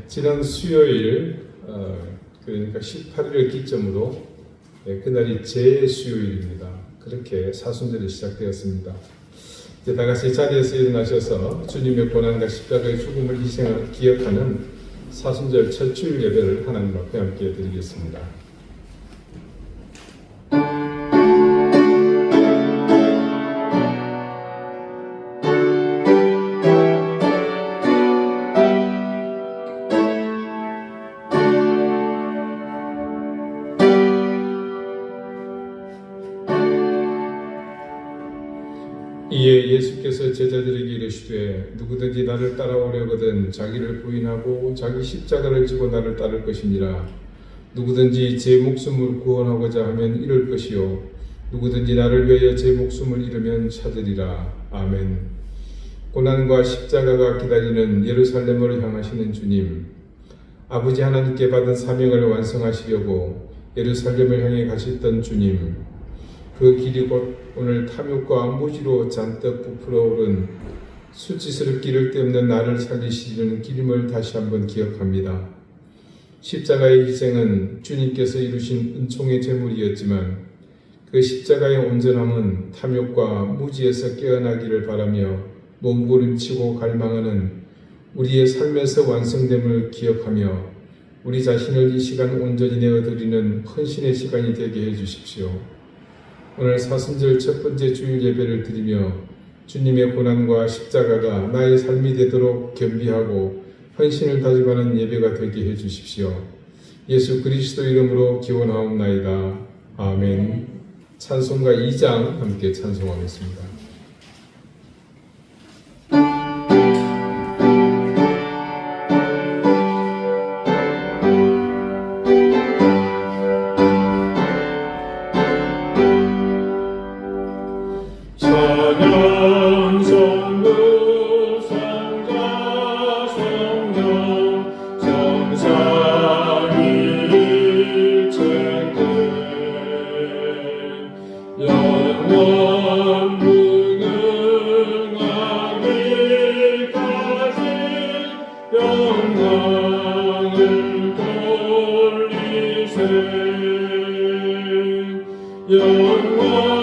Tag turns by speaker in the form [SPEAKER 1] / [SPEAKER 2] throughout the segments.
[SPEAKER 1] 지난 수요일, 그러니까 18일을 기점으로 그날이 제수요일입니다. 그렇게 사순절이 시작되었습니다. 이제 다 같이 자리에서 일어나셔서 주님의 고난과 십자가의 죽음을 희생을 기억하는 사순절 첫 주일 예배를 하나님 앞에 함께 드리겠습니다. 이에 예수께서 제자들에게 이르시되 누구든지 나를 따라오려거든 자기를 부인하고 자기 십자가를 지고 나를 따를 것이니라. 누구든지 제 목숨을 구원하고자 하면 잃을 것이요 누구든지 나를 위하여 제 목숨을 잃으면 찾으리라. 아멘. 고난과 십자가가 기다리는 예루살렘으로 향하시는 주님, 아버지 하나님께 받은 사명을 완성하시려고 예루살렘을 향해 가셨던 주님, 그 길이 곧 오늘 탐욕과 무지로 잔뜩 부풀어 오른 수치스럽기 이를 데 없는 나를 살리시려는 길임을 다시 한번 기억합니다. 십자가의 희생은 주님께서 이루신 은총의 제물이었지만 그 십자가의 온전함은 탐욕과 무지에서 깨어나기를 바라며 몸부림치고 갈망하는 우리의 삶에서 완성됨을 기억하며 우리 자신을 이 시간 온전히 내어드리는 헌신의 시간이 되게 해주십시오. 오늘 사순절 첫 번째 주일 예배를 드리며 주님의 고난과 십자가가 나의 삶이 되도록 겸비하고 헌신을 다짐하는 예배가 되게 해주십시오. 예수 그리스도 이름으로 기원하옵나이다. 아멘. 찬송가 2장 함께 찬송하겠습니다.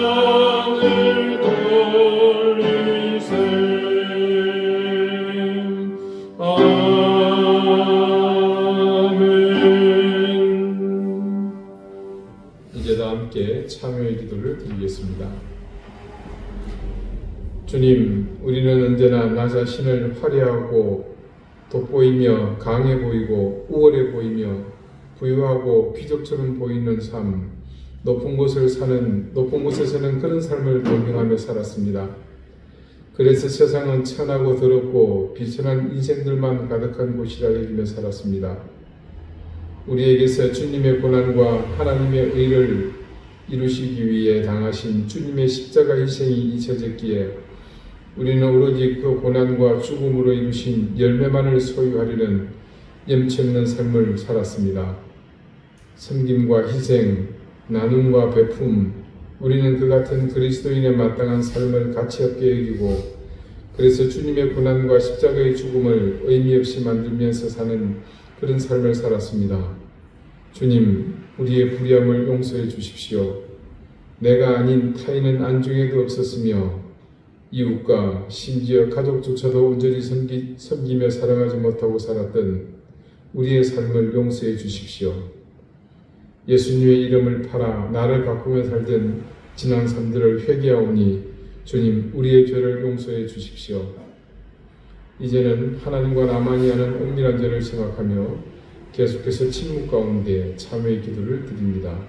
[SPEAKER 2] 영광을 돌리세. 아멘.
[SPEAKER 1] 이제 다 함께 참여의 기도를 드리겠습니다. 주님, 우리는 언제나 나 자신을 화려하고 돋보이며 강해 보이고 우월해 보이며 부유하고 귀족처럼 보이는 삶, 높은 곳에서는 그런 삶을 동경하며 살았습니다. 그래서 세상은 천하고 더럽고 비천한 인생들만 가득한 곳이라 여기며 살았습니다. 우리에게서 주님의 고난과 하나님의 의를 이루시기 위해 당하신 주님의 십자가 희생이 잊혀졌기에 우리는 오로지 그 고난과 죽음으로 이루신 열매만을 소유하려는 염치 없는 삶을 살았습니다. 섬김과 희생, 나눔과 베품, 우리는 그 같은 그리스도인의 마땅한 삶을 가치없게 여기고 그래서 주님의 고난과 십자가의 죽음을 의미 없이 만들면서 사는 그런 삶을 살았습니다. 주님, 우리의 불의함을 용서해 주십시오. 내가 아닌 타인은 안중에도 없었으며 이웃과 심지어 가족조차도 온전히 섬기며 사랑하지 못하고 살았던 우리의 삶을 용서해 주십시오. 예수님의 이름을 팔아 나를 바꾸며 살던 지난 삶들을 회개하오니 주님, 우리의 죄를 용서해 주십시오. 이제는 하나님과 나만이 하는 은밀한 죄를 생각하며 계속해서 침묵 가운데 참회의 기도를 드립니다.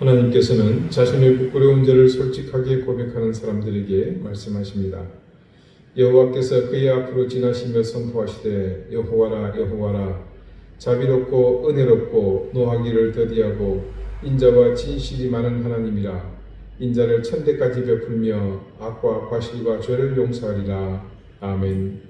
[SPEAKER 1] 하나님께서는 자신의 부끄러운 죄를 솔직하게 고백하는 사람들에게 말씀하십니다. 여호와께서 그의 앞으로 지나시며 선포하시되 여호와라 여호와라 자비롭고 은혜롭고 노하기를 더디하고 인자와 진실이 많은 하나님이라 인자를 천대까지 베풀며 악과 과실과 죄를 용서하리라. 아멘.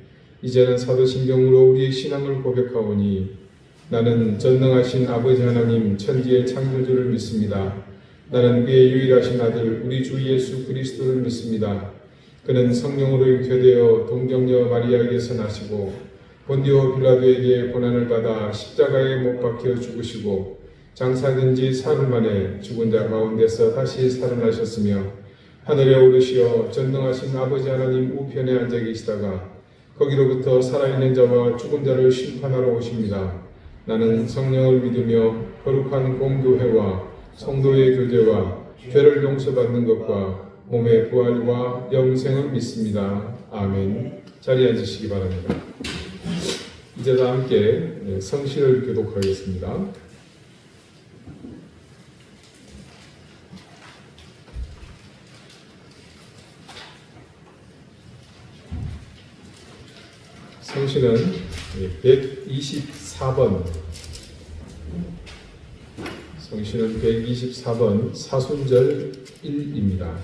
[SPEAKER 1] 이제는 사도신경으로 우리의 신앙을 고백하오니 나는 전능하신 아버지 하나님 천지의 창조주를 믿습니다. 나는 그의 유일하신 아들 우리 주 예수 그리스도를 믿습니다. 그는 성령으로 잉태되어 동정녀 마리아에게서 나시고 본디오 빌라도에게 고난을 받아 십자가에 못 박혀 죽으시고 장사된 지 사흘 만에 죽은 자 가운데서 다시 살아나셨으며 하늘에 오르시어 전능하신 아버지 하나님 우편에 앉아 계시다가 거기로부터 살아있는 자와 죽은 자를 심판하러 오십니다. 나는 성령을 믿으며 거룩한 공교회와 성도의 교제와 죄를 용서받는 것과 몸의 부활과 영생을 믿습니다. 아멘. 자리에 앉으시기 바랍니다. 이제 다 함께 성신을 교독하겠습니다. 성신은 124번 성신은 124번 사순절 1입니다.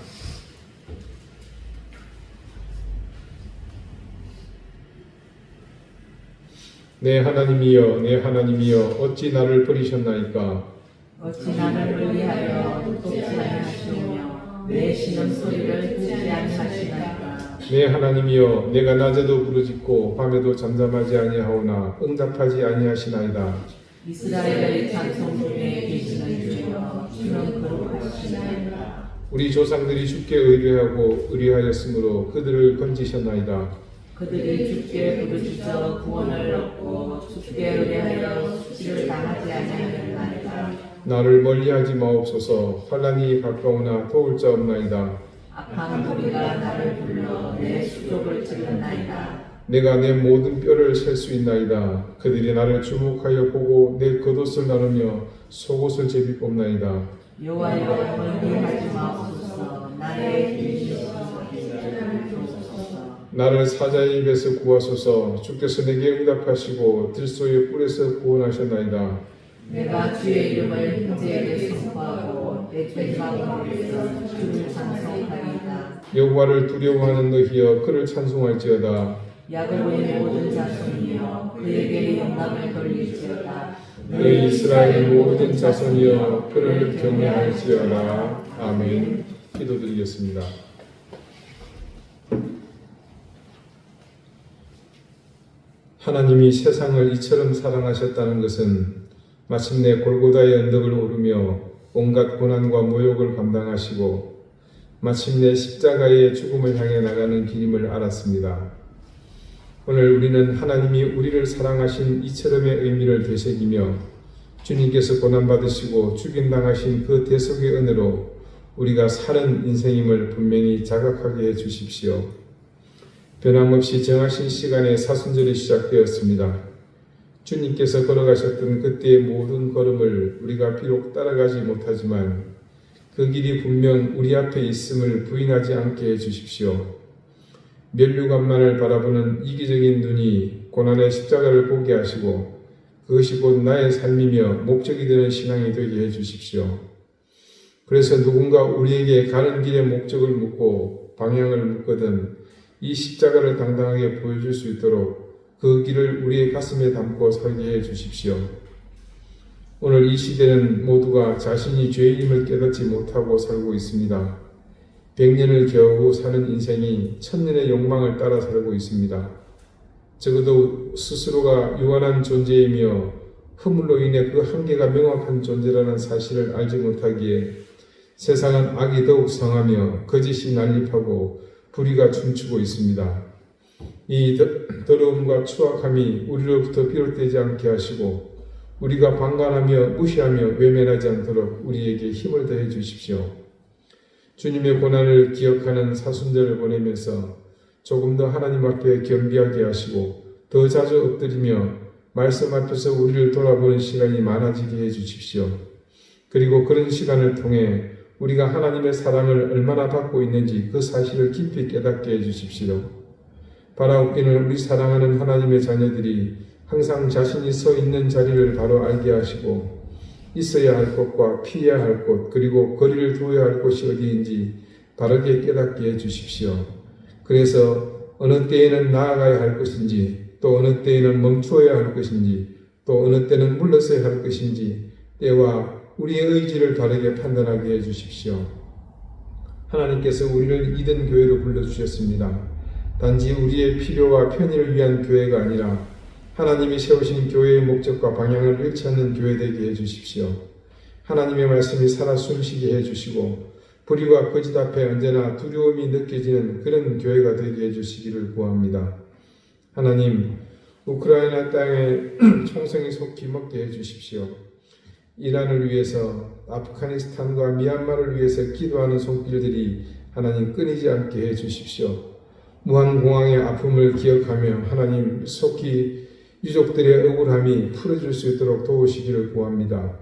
[SPEAKER 1] 내 하나님이여 내 하나님이여 어찌 나를 버리셨나이까.
[SPEAKER 3] 어찌 나를 멀리하여 돕지 아니하시며 내 신음소리를 듣지 아니하시나이까.
[SPEAKER 1] 내 하나님이여 내가 낮에도 부르짖고 밤에도 잠잠하지 아니하오나 응답하지 아니하시나이다.
[SPEAKER 3] 이스라엘의 찬송 중에 계시는 주여 주는 거룩하시나이다.
[SPEAKER 1] 우리 조상들이 주께 의뢰하였으므로 그들을 건지셨나이다.
[SPEAKER 3] 그들이 주께 부르짖어 구원을 얻고 주께 의뢰하여 수치를 당하지 아니하였나이다.
[SPEAKER 1] 나를 멀리하지 마옵소서. 환난이 가까우나 도울 자 없나이다.
[SPEAKER 3] 악한 무리가 나를 불러 내 수족을 찔렀나이다.
[SPEAKER 1] 내가 내 모든 뼈를 셀 수 있나이다. 그들이 나를 주목하여 보고 내 겉옷을 나누며 속옷을 제비 뽑나이다.
[SPEAKER 3] 여호와여 멀리하지 마옵소서. 나의 길이여
[SPEAKER 1] 나를 사자의 입에서 구하소서. 주께서 내게 응답하시고 들소의 뿔에서 구원하셨나이다.
[SPEAKER 3] 내가 주의 이름을 형제에게 선포하고 내 죄마음에서 주를 찬송하리이다.
[SPEAKER 1] 여호와를 두려워하는 너희여 그를 찬송할지어다.
[SPEAKER 3] 야곱의 모든 자손이여 그에게 영광을 돌릴지어다.
[SPEAKER 1] 너희 이스라엘 모든 자손이여 그를 경외할지어다. 아멘. 기도드리겠습니다. 하나님이 세상을 이처럼 사랑하셨다는 것은 마침내 골고다의 언덕을 오르며 온갖 고난과 모욕을 감당하시고 마침내 십자가의 죽음을 향해 나가는 길임을 알았습니다. 오늘 우리는 하나님이 우리를 사랑하신 이처럼의 의미를 되새기며 주님께서 고난받으시고 죽임당하신 그 대속의 은혜로 우리가 사는 인생임을 분명히 자각하게 해주십시오. 변함없이 정하신 시간에 사순절이 시작되었습니다. 주님께서 걸어가셨던 그때의 모든 걸음을 우리가 비록 따라가지 못하지만 그 길이 분명 우리 앞에 있음을 부인하지 않게 해주십시오. 면류관만을 바라보는 이기적인 눈이 고난의 십자가를 보게 하시고 그것이 곧 나의 삶이며 목적이 되는 신앙이 되게 해주십시오. 그래서 누군가 우리에게 가는 길의 목적을 묻고 방향을 묻거든 이 십자가를 당당하게 보여줄 수 있도록 그 길을 우리의 가슴에 담고 살게 해 주십시오. 오늘 이 시대는 모두가 자신이 죄인임을 깨닫지 못하고 살고 있습니다. 100년을 겨우 사는 인생이 1000년의 욕망을 따라 살고 있습니다. 적어도 스스로가 유한한 존재이며 허물로 인해 그 한계가 명확한 존재라는 사실을 알지 못하기에 세상은 악이 더욱 성하며 거짓이 난립하고 불의가 춤추고 있습니다. 이 더러움과 추악함이 우리로부터 비롯되지 않게 하시고 우리가 방관하며 무시하며 외면하지 않도록 우리에게 힘을 더해 주십시오. 주님의 고난을 기억하는 사순절을 보내면서 조금 더 하나님 앞에 겸비하게 하시고 더 자주 엎드리며 말씀 앞에서 우리를 돌아보는 시간이 많아지게 해 주십시오. 그리고 그런 시간을 통해 우리가 하나님의 사랑을 얼마나 받고 있는지 그 사실을 깊이 깨닫게 해주십시오. 바라옵기는 우리 사랑하는 하나님의 자녀들이 항상 자신이 서 있는 자리를 바로 알게 하시고 있어야 할 곳과 피해야 할 곳 그리고 거리를 두어야 할 곳이 어디인지 바르게 깨닫게 해주십시오. 그래서 어느 때에는 나아가야 할 것인지 또 어느 때에는 멈추어야 할 것인지 또 어느 때는 물러서야 할 것인지 때와 우리의 의지를 바르게 판단하게 해주십시오. 하나님께서 우리를 이든 교회로 불러주셨습니다. 단지 우리의 필요와 편의를 위한 교회가 아니라 하나님이 세우신 교회의 목적과 방향을 잃지 않는 교회 되게 해주십시오. 하나님의 말씀이 살아 숨쉬게 해주시고 불의와 거짓 앞에 언제나 두려움이 느껴지는 그런 교회가 되게 해주시기를 구합니다. 하나님, 우크라이나 땅에 총성이 속히 먹게 해주십시오. 이란을 위해서 아프가니스탄과 미얀마를 위해서 기도하는 손길들이 하나님 끊이지 않게 해주십시오. 무한공황의 아픔을 기억하며 하나님 속히 유족들의 억울함이 풀어질 수 있도록 도우시기를 구합니다.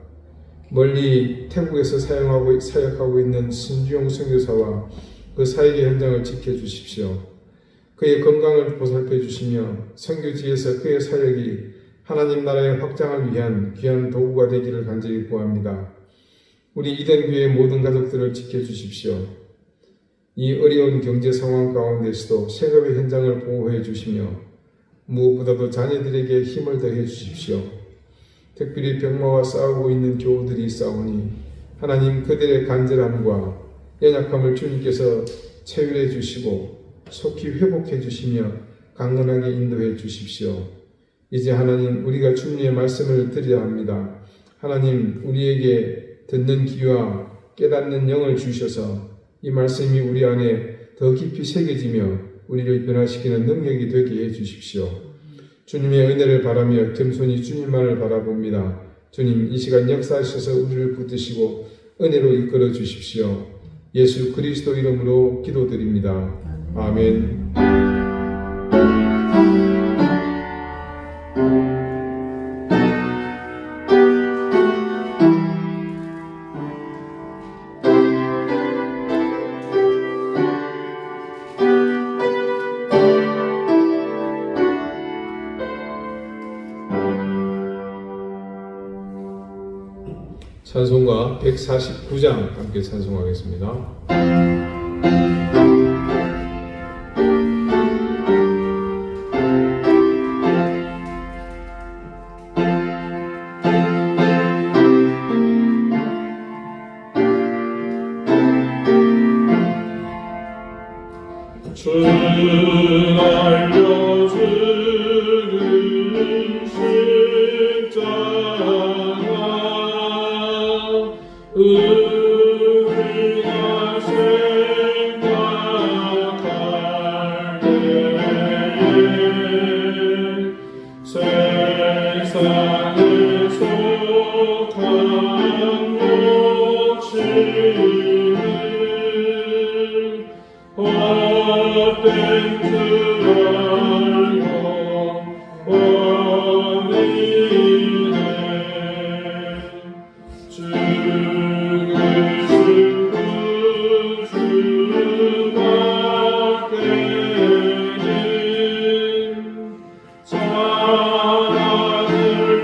[SPEAKER 1] 멀리 태국에서 사역하고 있는 신주영 선교사와 그 사역의 현장을 지켜주십시오. 그의 건강을 보살펴 주시며 선교지에서 그의 사역이 하나님 나라의 확장을 위한 귀한 도구가 되기를 간절히 구합니다. 우리 이den교회의 모든 가족들을 지켜주십시오. 이 어려운 경제 상황 가운데서도 세급의 현장을 보호해 주시며 무엇보다도 자녀들에게 힘을 더해 주십시오. 특별히 병마와 싸우고 있는 교우들이 있사오니 하나님 그들의 간절함과 연약함을 주님께서 체휼해 주시고 속히 회복해 주시며 강건하게 인도해 주십시오. 이제 하나님 우리가 주님의 말씀을 드려야 합니다. 하나님 우리에게 듣는 귀와 깨닫는 영을 주셔서 이 말씀이 우리 안에 더 깊이 새겨지며 우리를 변화시키는 능력이 되게 해주십시오. 주님의 은혜를 바라며 겸손히 주님만을 바라봅니다. 주님 이 시간 역사하셔서 우리를 붙드시고 은혜로 이끌어 주십시오. 예수 그리스도 이름으로 기도드립니다. 아멘. 찬송가 149장 함께 찬송하겠습니다.
[SPEAKER 2] 주 알려주는 십자가 우리가 생각할 때에 세상에 속한 욕심은 헛된 줄 알고 원이네. 죽으신 그 주밖에는 자랑을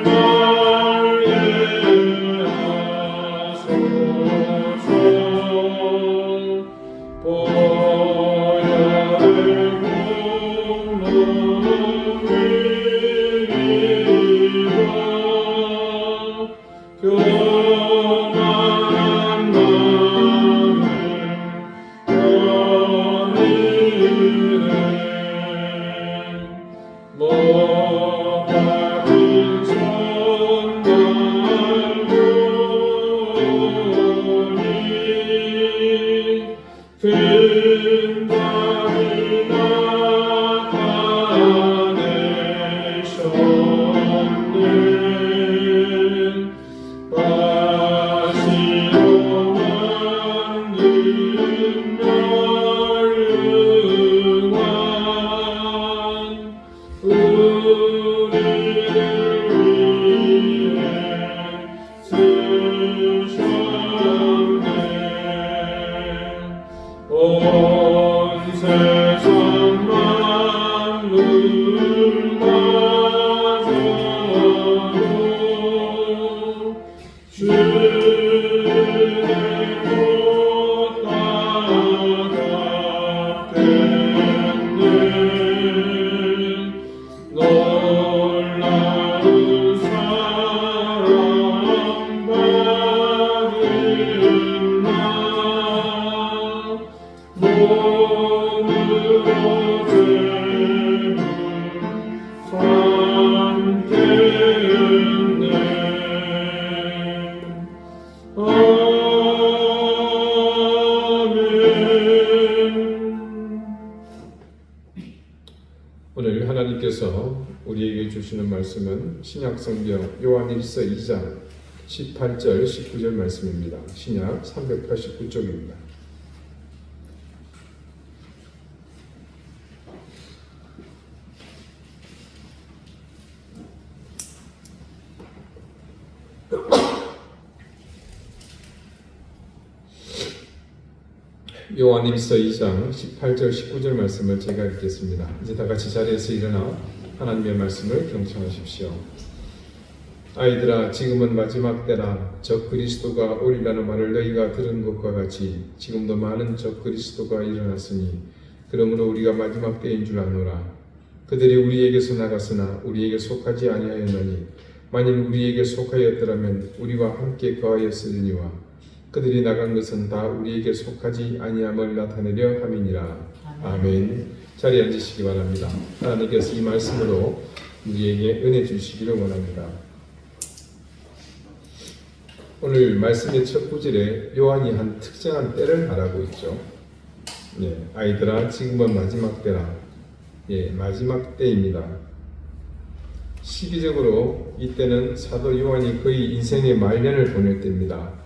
[SPEAKER 2] 말해하소서. 보혈의
[SPEAKER 1] 하나님께서 우리에게 주시는 말씀은 신약성경 요한일서 2장 18절 19절 말씀입니다. 신약 389쪽입니다. 요한일서 2장 18절 19절 말씀을 제가 읽겠습니다. 이제 다 같이 자리에서 일어나 하나님의 말씀을 경청하십시오. 아이들아, 지금은 마지막 때라. 적 그리스도가 오리라는 말을 너희가 들은 것과 같이 지금도 많은 적 그리스도가 일어났으니 그러므로 우리가 마지막 때인 줄 아노라. 그들이 우리에게서 나갔으나 우리에게 속하지 아니하였나니 만일 우리에게 속하였더라면 우리와 함께 거하였으리니와 그들이 나간 것은 다 우리에게 속하지 아니함을 나타내려 함이니라. 아멘. 자리에 앉으시기 바랍니다. 하나님께서 이 말씀으로 우리에게 은혜 주시기를 원합니다. 오늘 말씀의 첫 구절에 요한이 한 특정한 때를 말하고 있죠. 아이들아, 지금은 마지막 때라. 마지막 때입니다. 시기적으로 이때는 사도 요한이 거의 인생의 말년을 보낼 때입니다.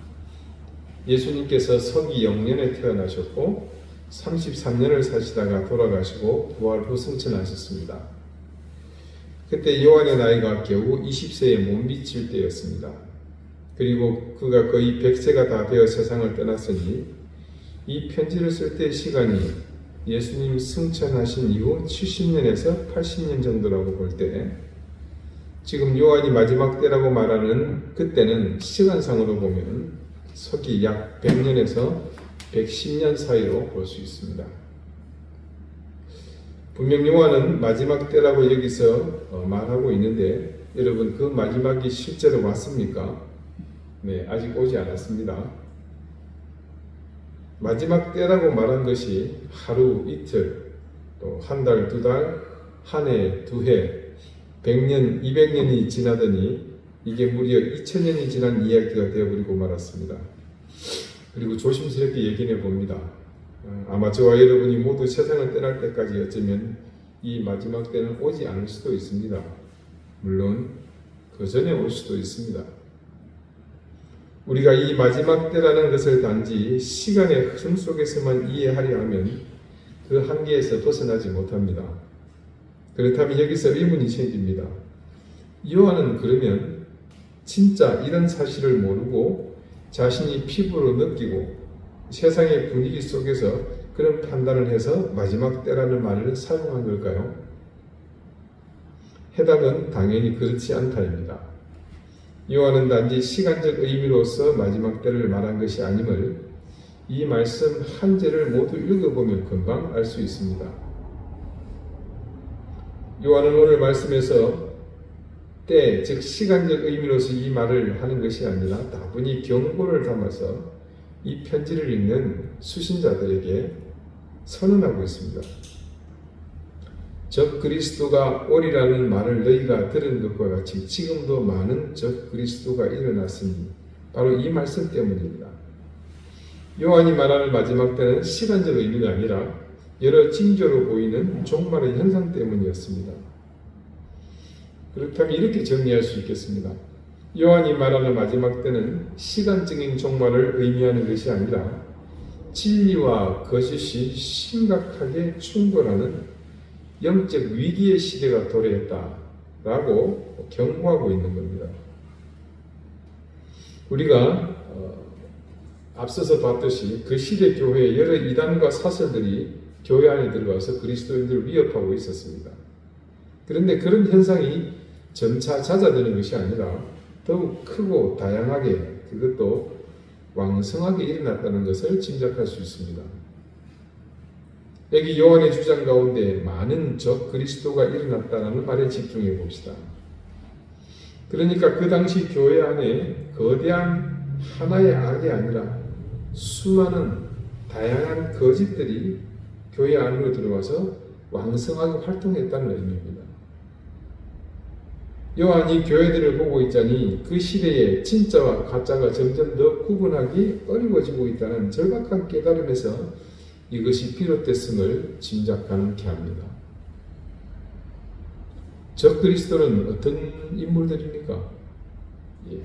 [SPEAKER 1] 예수님께서 서기 0년에 태어나셨고 33년을 사시다가 돌아가시고 부활 후 승천하셨습니다. 그때 요한의 나이가 겨우 20세에 못 미칠 때였습니다. 그리고 그가 거의 100세가 다 되어 세상을 떠났으니 이 편지를 쓸 때의 시간이 예수님 승천하신 이후 70년에서 80년 정도라고 볼 때 지금 요한이 마지막 때라고 말하는 그때는 시간상으로 보면 서기 약 100년에서 110년 사이로 볼 수 있습니다. 분명 요한은 마지막 때라고 여기서 말하고 있는데 여러분, 그 마지막이 실제로 왔습니까? 아직 오지 않았습니다. 마지막 때라고 말한 것이 하루, 이틀, 또 한 달, 두 달, 한 해, 두 해, 100년, 200년이 지나더니 이게 무려 2000년이 지난 이야기가 되어버리고 말았습니다. 그리고 조심스럽게 얘기해 봅니다. 아마 저와 여러분이 모두 세상을 떠날 때까지 어쩌면 이 마지막 때는 오지 않을 수도 있습니다. 물론 그 전에 올 수도 있습니다. 우리가 이 마지막 때라는 것을 단지 시간의 흐름 속에서만 이해하려 하면 그 한계에서 벗어나지 못합니다. 그렇다면 여기서 의문이 생깁니다. 요한은 그러면 진짜 이런 사실을 모르고 자신이 피부로 느끼고 세상의 분위기 속에서 그런 판단을 해서 마지막 때라는 말을 사용한 걸까요? 해답은 당연히 그렇지 않다입니다. 요한은 단지 시간적 의미로서 마지막 때를 말한 것이 아님을 이 말씀 한 절을 모두 읽어보면 금방 알 수 있습니다. 요한은 오늘 말씀에서 때, 즉 시간적 의미로서 이 말을 하는 것이 아니라 다분히 경고를 담아서 이 편지를 읽는 수신자들에게 선언하고 있습니다. 적 그리스도가 오리라는 말을 너희가 들은 것과 같이 지금도 많은 적 그리스도가 일어났으니 바로 이 말씀 때문입니다. 요한이 말하는 마지막 때는 시간적 의미가 아니라 여러 징조로 보이는 종말의 현상 때문이었습니다. 그렇다면 이렇게 정리할 수 있겠습니다. 요한이 말하는 마지막 때는 시간적인 종말을 의미하는 것이 아니라 진리와 거짓이 심각하게 충돌하는 영적 위기의 시대가 도래했다라고 경고하고 있는 겁니다. 우리가 앞서서 봤듯이 그 시대 교회에 여러 이단과 사설들이 교회 안에 들어와서 그리스도인들을 위협하고 있었습니다. 그런데 그런 현상이 점차 잦아드는 것이 아니라 더욱 크고 다양하게, 그것도 왕성하게 일어났다는 것을 짐작할 수 있습니다. 여기 요한의 주장 가운데 많은 적 그리스도가 일어났다는 말에 집중해 봅시다. 그러니까 그 당시 교회 안에 거대한 하나의 악이 아니라 수많은 다양한 거짓들이 교회 안으로 들어와서 왕성하게 활동했다는 의미입니다. 요한이 교회들을 보고 있자니 그 시대에 진짜와 가짜가 점점 더 구분하기 어려워지고 있다는 절박한 깨달음에서 이것이 비롯됐음을 짐작하게 합니다. 저 그리스도는 어떤 인물들입니까? 예,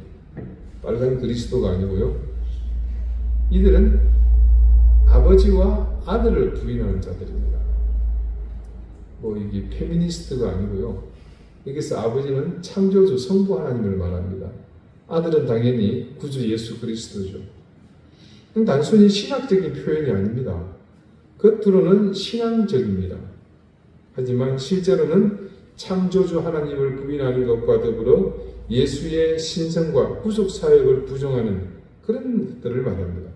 [SPEAKER 1] 빨간 그리스도가 아니고요. 이들은 아버지와 아들을 부인하는 자들입니다. 뭐 이게 페미니스트가 아니고요. 여기서 아버지는 창조주 성부 하나님을 말합니다. 아들은 당연히 구주 예수 그리스도죠. 단순히 신학적인 표현이 아닙니다. 겉으로는 신앙적입니다. 하지만 실제로는 창조주 하나님을 부인하는 것과 더불어 예수의 신성과 구속 사역을 부정하는 그런 것들을 말합니다.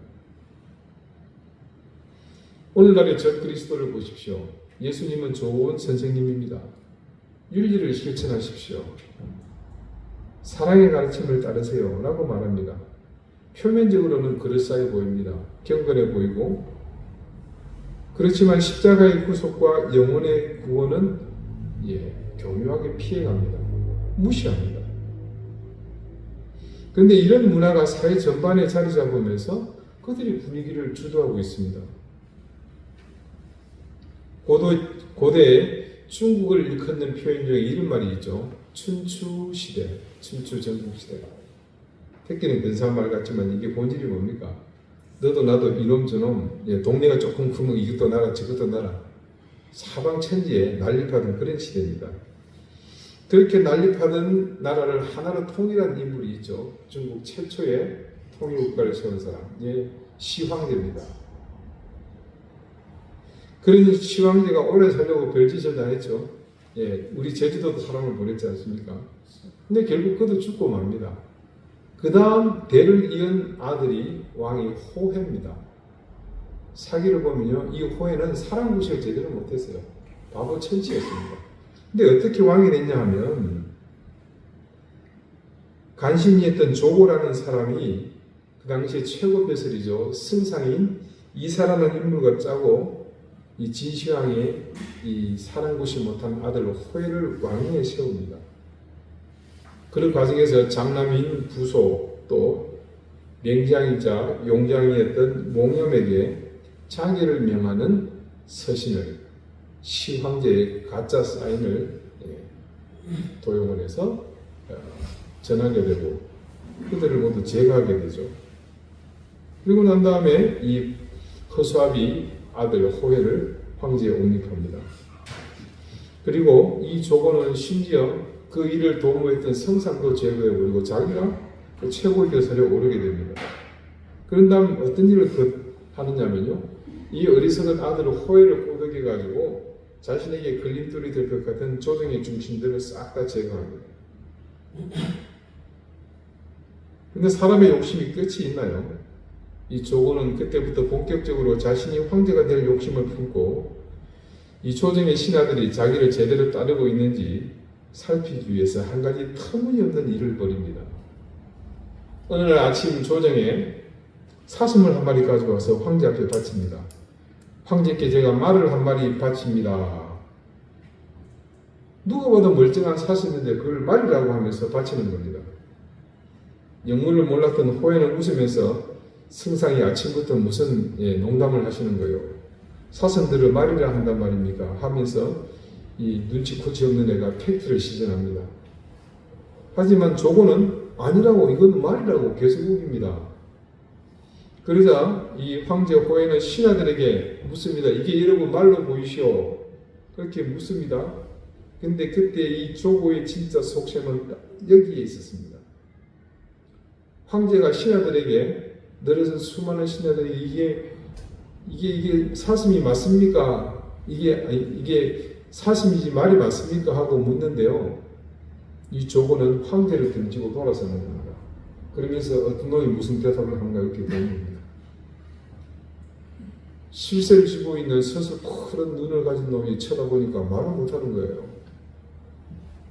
[SPEAKER 1] 오늘날의 저 그리스도를 보십시오. 예수님은 좋은 선생님입니다. 윤리를 실천하십시오. 사랑의 가르침을 따르세요 라고 말합니다. 표면적으로는 그럴싸해 보입니다. 경건해 보이고, 그렇지만 십자가의 구속과 영혼의 구원은 교묘하게 피해갑니다. 무시합니다. 그런데 이런 문화가 사회 전반에 자리 잡으면서 그들이 분위기를 주도하고 있습니다. 고대 중국을 일컫는 표현 중에 이런 말이 있죠. 춘추시대, 춘추전국시대. 택기는 근사한 말 같지만 이게 본질이 뭡니까? 너도 나도 이놈 저놈, 동네가 조금 크면 이것도 나라 저것도 나라, 사방천지에 난립하던 그런 시대입니다. 그렇게 난립하던 나라를 하나로 통일한 인물이 있죠. 중국 최초의 통일국가를 세운 사람, 시황제입니다. 그런 시황제가 오래 살려고 별짓을 다 했죠. 우리 제주도도 사람을 보냈지 않습니까? 근데 결국 그도 죽고 맙니다. 그 다음 대를 이은 아들이 왕이 호해입니다. 사기를 보면요, 이 호해는 사랑구실을 제대로 못했어요. 바보 천치였습니다. 근데 어떻게 왕이 됐냐 하면, 간신이었던 조고라는 사람이 그 당시에 최고 벼슬이죠. 승상인 이사라는 인물과 짜고 이 진시황의 이 사랑구실 못한 아들 호해를 왕위에 세웁니다. 그런 과정에서 장남인 부소 또 맹장이자 용장이었던 몽염에게 자기를 명하는 서신을, 시황제의 가짜 사인을 도용을 해서 전하게 되고 그들을 모두 제거하게 되죠. 그리고 난 다음에 이 허수아비 아들 호해를 황제에 옹립합니다. 그리고 이 조건은 심지어 그 일을 도모했던 성상도 제거해버리고 자기가 그 최고의 벼슬에 오르게 됩니다. 그런 다음 어떤 일을 하느냐면요, 이 어리석은 아들을 호해를 꼬드겨가지고 자신에게 걸림돌이 될 것 같은 조정의 중심들을 싹 다 제거합니다. 근데 사람의 욕심이 끝이 있나요? 이 조고는 그때부터 본격적으로 자신이 황제가 될 욕심을 품고 이 조정의 신하들이 자기를 제대로 따르고 있는지 살피기 위해서 한 가지 터무니없는 일을 벌입니다. 어느 날 아침 조정에 사슴을 한 마리 가져와서 황제 앞에 바칩니다. 황제께 제가 말을 한 마리 바칩니다. 누가 봐도 멀쩡한 사슴인데 그걸 말이라고 하면서 바치는 겁니다. 영문을 몰랐던 호해는 웃으면서 승상이 아침부터 무슨 농담을 하시는 거예요. 사슴들을 말이라 한단 말입니까? 하면서 이 눈치코치 없는 애가 팩트를 시전합니다. 하지만 조고는 아니라고, 이건 말이라고 계속 우깁니다. 그러자 이 황제 호해는 신하들에게 묻습니다. 이게 여러분 말로 보이시오? 그렇게 묻습니다. 근데 그때 이 조고의 진짜 속셈은 여기에 있었습니다. 황제가 신하들에게, 늘어선 수많은 신하들이 이게 사슴이 맞습니까? 이게 사슴이지 말이 맞습니까? 하고 묻는데요. 이 조고는 황제를 던지고 돌아서는 겁니다. 그러면서 어떤 놈이 무슨 대답을 한가 이렇게 보입니다. 실세를 쥐고 있는 서서 푸른 눈을 가진 놈이 쳐다보니까 말을 못하는 거예요.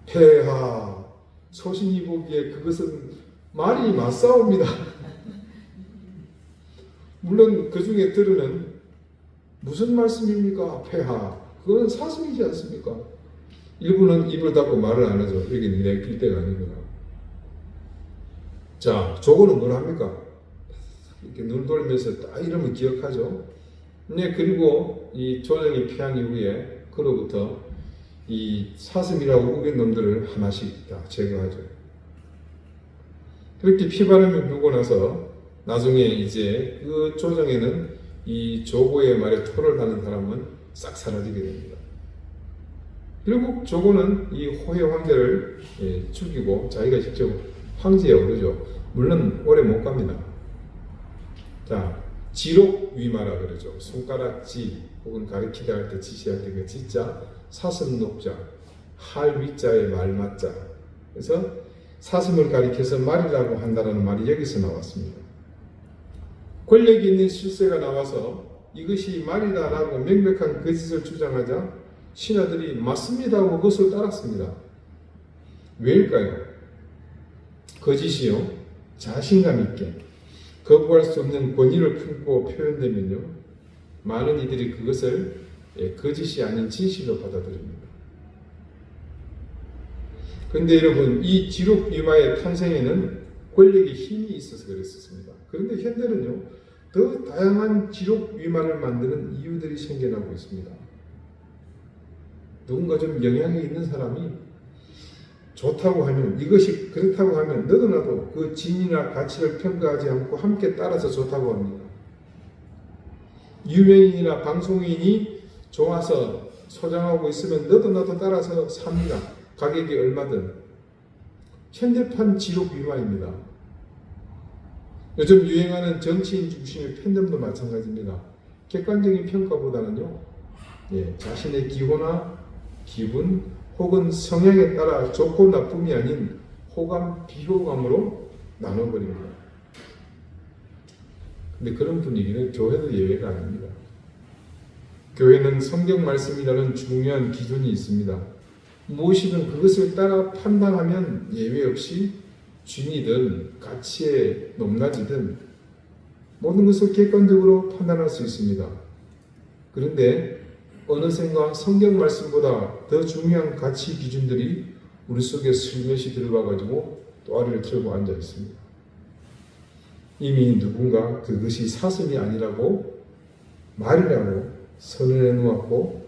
[SPEAKER 1] 폐하, 소신이 보기에 그것은 말이 맞사옵니다. 물론 그 중에 들으는 무슨 말씀입니까? 폐하, 그건 사슴이지 않습니까? 일부는 입을 닫고 말을 안 하죠. 여기 내 필대가 아니구나. 자, 조고는 뭘 합니까? 이렇게 눈 돌리면서 딱 이러면 기억하죠. 네, 그리고 이 조정이 패한 이후에 그로부터 이 사슴이라고 우긴 놈들을 하나씩 다 제거하죠. 그렇게 피바람이 불고 나서 나중에 이제 그 조정에는 이 조고의 말에 토를 다는 사람은 싹 사라지게 됩니다. 결국 조고는 이 호의 황제를 죽이고 자기가 직접 황제에 오르죠. 물론 오래 못 갑니다. 자, 지록위마라 그러죠. 손가락지 혹은 가리키다 할 때 지시할 때 그 지자, 사슴 녹자, 할 위자의 말맞자. 그래서 사슴을 가리켜서 말이라고 한다는 말이 여기서 나왔습니다. 권력이 있는 실세가 나와서 이것이 말이다라고 명백한 거짓을 주장하자 신하들이 맞습니다 하고 그것을 따랐습니다. 왜일까요? 거짓이요, 자신감 있게 거부할 수 없는 권위를 품고 표현되면요, 많은 이들이 그것을 거짓이 아닌 진실로 받아들입니다. 그런데 여러분, 이 지록위마의 탄생에는 권력의 힘이 있어서 그랬었습니다. 그런데 현대는요, 더 다양한 지록위마를 만드는 이유들이 생겨나고 있습니다. 누군가 좀 영향이 있는 사람이 좋다고 하면, 이것이 그렇다고 하면 너도 나도 그 진이나 가치를 평가하지 않고 함께 따라서 좋다고 합니다. 유명인이나 방송인이 좋아서 소장하고 있으면 너도 나도 따라서 삽니다. 가격이 얼마든. 현대판 지록위마입니다. 요즘 유행하는 정치인 중심의 팬덤도 마찬가지입니다. 객관적인 평가보다는요, 자신의 기호나 기분 혹은 성향에 따라 좋고 나쁨이 아닌 호감, 비호감으로 나눠버립니다. 근데 그런 분위기는 교회도 예외가 아닙니다. 교회는 성경 말씀이라는 중요한 기준이 있습니다. 무엇이든 그것을 따라 판단하면 예외 없이 진이든 가치에 높낮이든 모든 것을 객관적으로 판단할 수 있습니다. 그런데 어느샌가 성경 말씀보다 더 중요한 가치 기준들이 우리 속에 슬며시 들어가가지고 또아리를 틀고 앉아 있습니다. 이미 누군가 그것이 사슴이 아니라고 말이라고 선언해 놓았고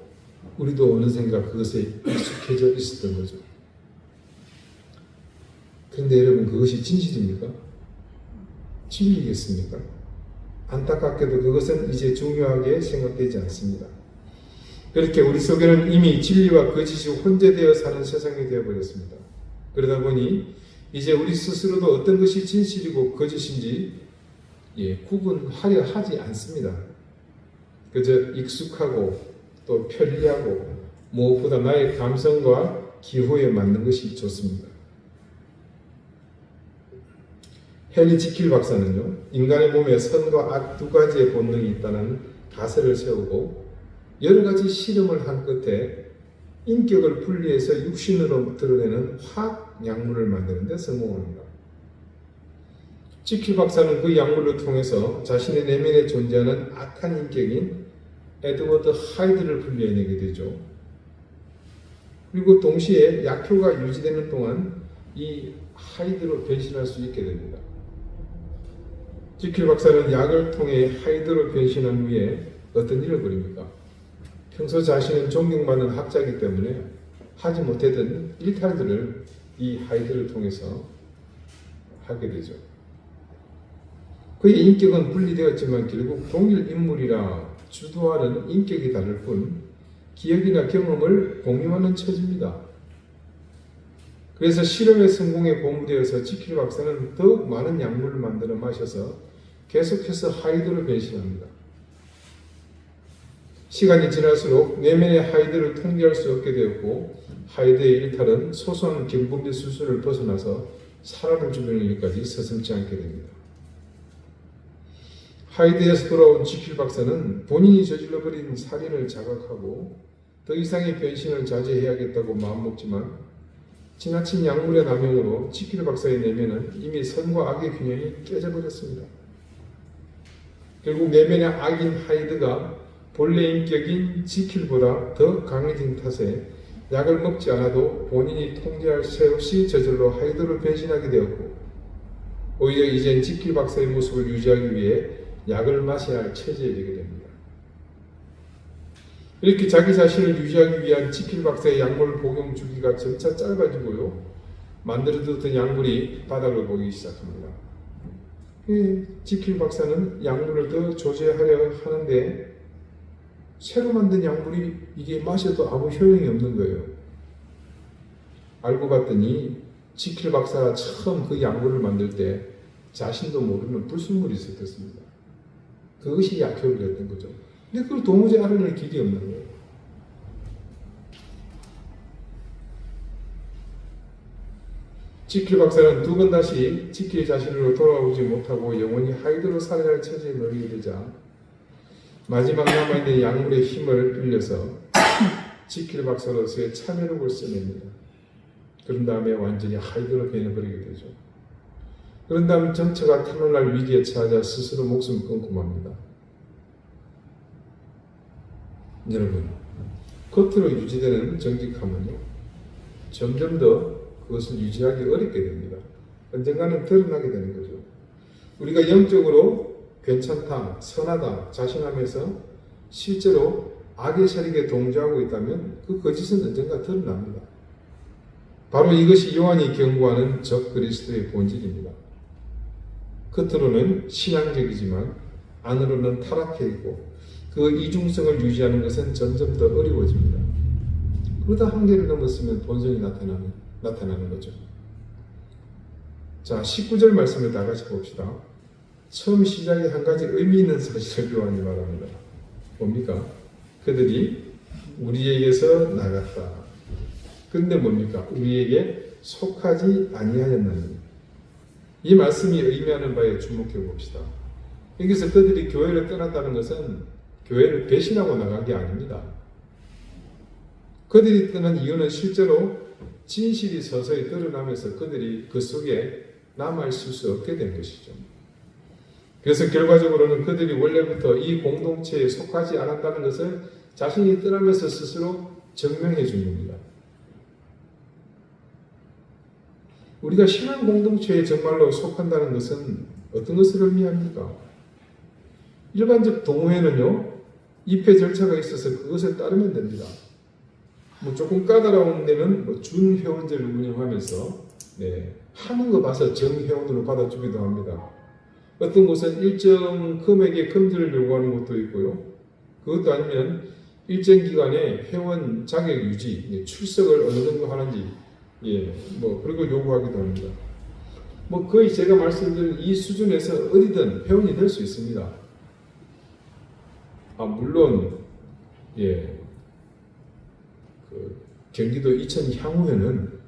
[SPEAKER 1] 우리도 어느샌가 그것에 익숙해져 있었던 거죠. 그런데 여러분, 그것이 진실입니까? 진리겠습니까? 안타깝게도 그것은 이제 중요하게 생각되지 않습니다. 그렇게 우리 속에는 이미 진리와 거짓이 혼재되어 사는 세상이 되어버렸습니다. 그러다 보니 이제 우리 스스로도 어떤 것이 진실이고 거짓인지 구분하려 하지 않습니다. 그저 익숙하고 또 편리하고 무엇보다 나의 감성과 기호에 맞는 것이 좋습니다. 헨리 지킬 박사는요, 인간의 몸에 선과 악 두 가지의 본능이 있다는 가설을 세우고 여러 가지 실험을 한 끝에 인격을 분리해서 육신으로 드러내는 화학 약물을 만드는 데 성공합니다. 지킬 박사는 그 약물을 통해서 자신의 내면에 존재하는 악한 인격인 에드워드 하이드를 분리해내게 되죠. 그리고 동시에 약효가 유지되는 동안 이 하이드로 변신할 수 있게 됩니다. 지킬 박사는 약을 통해 하이드로 변신한 후에 어떤 일을 벌입니까? 평소 자신은 존경받는 학자이기 때문에 하지 못했던 일탈들을 이 하이드를 통해서 하게 되죠. 그의 인격은 분리되었지만 결국 동일 인물이라 주도하는 인격이 다를 뿐 기억이나 경험을 공유하는 처지입니다. 그래서 실험의 성공에 고무되어서 지킬 박사는 더욱 많은 약물을 만들어 마셔서 계속해서 하이드로 변신합니다. 시간이 지날수록 내면의 하이드를 통제할 수 없게 되었고 하이드의 일탈은 소소한 경분비 수술을 벗어나서 사람을 죽이는 일까지 서슴지 않게 됩니다. 하이드에서 돌아온 지킬 박사는 본인이 저질러버린 살인을 자각하고 더 이상의 변신을 자제해야겠다고 마음먹지만 지나친 약물의 남용으로 지킬 박사의 내면은 이미 선과 악의 균형이 깨져버렸습니다. 결국 내면의 악인 하이드가 본래 인격인 지킬보다 더 강해진 탓에 약을 먹지 않아도 본인이 통제할 새 없이 저절로 하이드로 변신하게 되었고 오히려 이젠 지킬 박사의 모습을 유지하기 위해 약을 마셔야 할 처지에 이르게 됩니다. 이렇게 자기 자신을 유지하기 위한 지킬 박사의 약물 복용 주기가 점차 짧아지고요. 만들어두던 약물이 바닥을 보기 시작합니다. 지킬 박사는 약물을 더 조제하려 하는데 새로 만든 약물이 이게 마셔도 아무 효용이 없는 거예요. 알고 봤더니 지킬 박사가 처음 그 약물을 만들 때 자신도 모르는 불순물이 있었습니다. 그것이 약효를 냈던 거죠. 근데 그걸 도무지 알아낼 길이 없는 거예요. 지킬 박사는 두 번 다시 지킬 자신으로 돌아오지 못하고 영원히 하이드로 살아야 할 처지에 놓이게 되자 마지막 남아있는 약물의 힘을 빌려서 지킬 박사로서의 참여력을 써냅니다. 그런 다음에 완전히 하이드로 변해버리게 되죠. 그런 다음 정처가 탄로날 위기에 처하자 스스로 목숨을 끊고 맙니다. 여러분, 겉으로 유지되는 정직함은요, 점점 더 그것을 유지하기 어렵게 됩니다. 언젠가는 드러나게 되는 거죠. 우리가 영적으로 괜찮다, 선하다, 자신하면서 실제로 악의 세력에 동조하고 있다면 그 거짓은 언젠가 드러납니다. 바로 이것이 요한이 경고하는 적 그리스도의 본질입니다. 겉으로는 신앙적이지만 안으로는 타락해 있고 그 이중성을 유지하는 것은 점점 더 어려워집니다. 그러다 한계를 넘었으면 본성이 나타나는 거죠. 자, 19절 말씀을 다 같이 봅시다. 처음 시작에 한 가지 의미 있는 사실을 요한이 말합니다. 뭡니까? 그들이 우리에게서 나갔다. 그런데 뭡니까? 우리에게 속하지 아니하였나니. 이 말씀이 의미하는 바에 주목해 봅시다. 여기서 그들이 교회를 떠났다는 것은 교회를 배신하고 나간 게 아닙니다. 그들이 떠난 이유는 실제로 진실이 서서히 드러나면서 그들이 그 속에 남아있을 수 없게 된 것이죠. 그래서 결과적으로는 그들이 원래부터 이 공동체에 속하지 않았다는 것을 자신이 떠나면서 스스로 증명해 준 겁니다. 우리가 신앙 공동체에 정말로 속한다는 것은 어떤 것을 의미합니까? 일반적 동호회는요, 입회 절차가 있어서 그것을 따르면 됩니다. 조금 까다로운 데는 준회원제를 운영하면서 하는 거 봐서 정회원으로 받아주기도 합니다. 어떤 곳은 일정 금액의 금지를 요구하는 것도 있고요. 그것도 아니면 일정 기간에 회원 자격 유지, 출석을 어느 정도 하는지 그런 걸 요구하기도 합니다. 거의 제가 말씀드린 이 수준에서 어디든 회원이 될 수 있습니다. 물론 경기도 이천 향후회는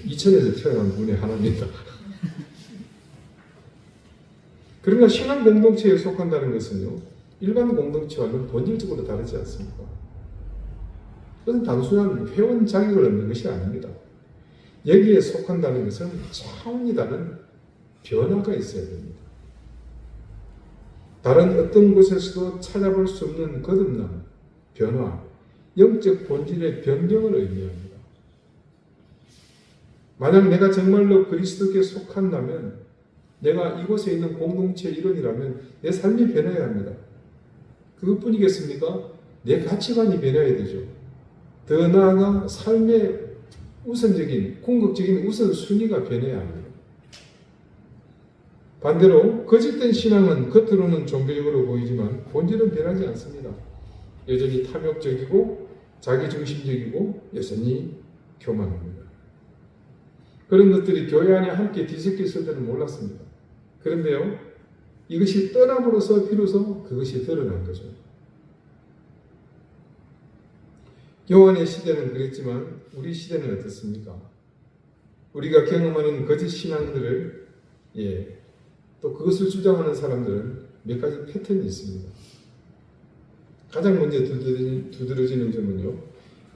[SPEAKER 1] 이천에서 태어난 분의 하나입니다. 그러나 신앙 공동체에 속한다는 것은요, 일반 공동체와는 본질적으로 다르지 않습니까? 그것은 단순한 회원 자격을 얻는 것이 아닙니다. 여기에 속한다는 것은 차원이 다른 변화가 있어야 됩니다. 다른 어떤 곳에서도 찾아볼 수 없는 거듭남, 변화, 영적 본질의 변경을 의미합니다. 만약 내가 정말로 그리스도께 속한다면, 내가 이곳에 있는 공동체의 일원이라면 내 삶이 변해야 합니다. 그것뿐이겠습니까? 내 가치관이 변해야 되죠. 더 나아가 삶의 우선적인, 궁극적인 우선순위가 변해야 합니다. 반대로 거짓된 신앙은 겉으로는 종교적으로 보이지만 본질은 변하지 않습니다. 여전히 탐욕적이고 자기중심적이고 여전히 교만합니다. 그런 것들이 교회 안에 함께 뒤섞여 있을 때는 몰랐습니다. 그런데요, 이것이 떠남으로써 비로소 그것이 드러난 거죠. 요한의 시대는 그랬지만 우리 시대는 어떻습니까? 우리가 경험하는 거짓 신앙들을 또 그것을 주장하는 사람들은 몇 가지 패턴이 있습니다. 가장 먼저 두드러지는 점은요,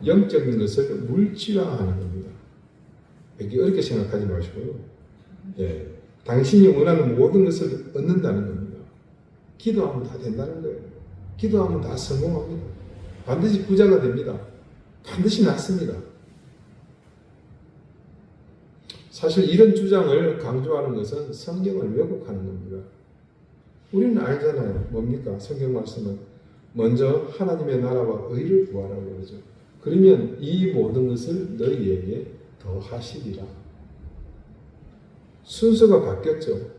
[SPEAKER 1] 영적인 것을 물질화하는 겁니다. 여기 어렵게 생각하지 마시고요. 당신이 원하는 모든 것을 얻는다는 겁니다. 기도하면 다 된다는 거예요. 기도하면 다 성공합니다. 반드시 부자가 됩니다. 반드시 낫습니다. 사실 이런 주장을 강조하는 것은 성경을 왜곡하는 겁니다. 우리는 알잖아요. 뭡니까? 성경 말씀은
[SPEAKER 4] 먼저 하나님의 나라와 의를 구하라고 그러죠. 그러면 이 모든 것을 너희에게 더하시리라. 순서가 바뀌었죠.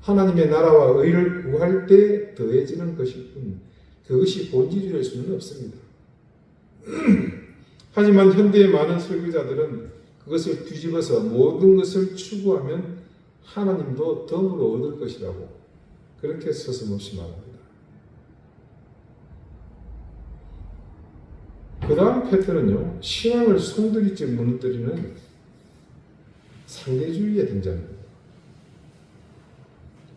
[SPEAKER 4] 하나님의 나라와 의를 구할 때 더해지는 것일 뿐 그것이 본질이 될 수는 없습니다. 하지만 현대의 많은 설교자들은 그것을 뒤집어서 모든 것을 추구하면 하나님도 덤으로 얻을 것이라고 그렇게 서슴없이 말합니다. 그 다음 패턴은요, 신앙을 송두리째 무너뜨리는 상대주의에 등장합니다.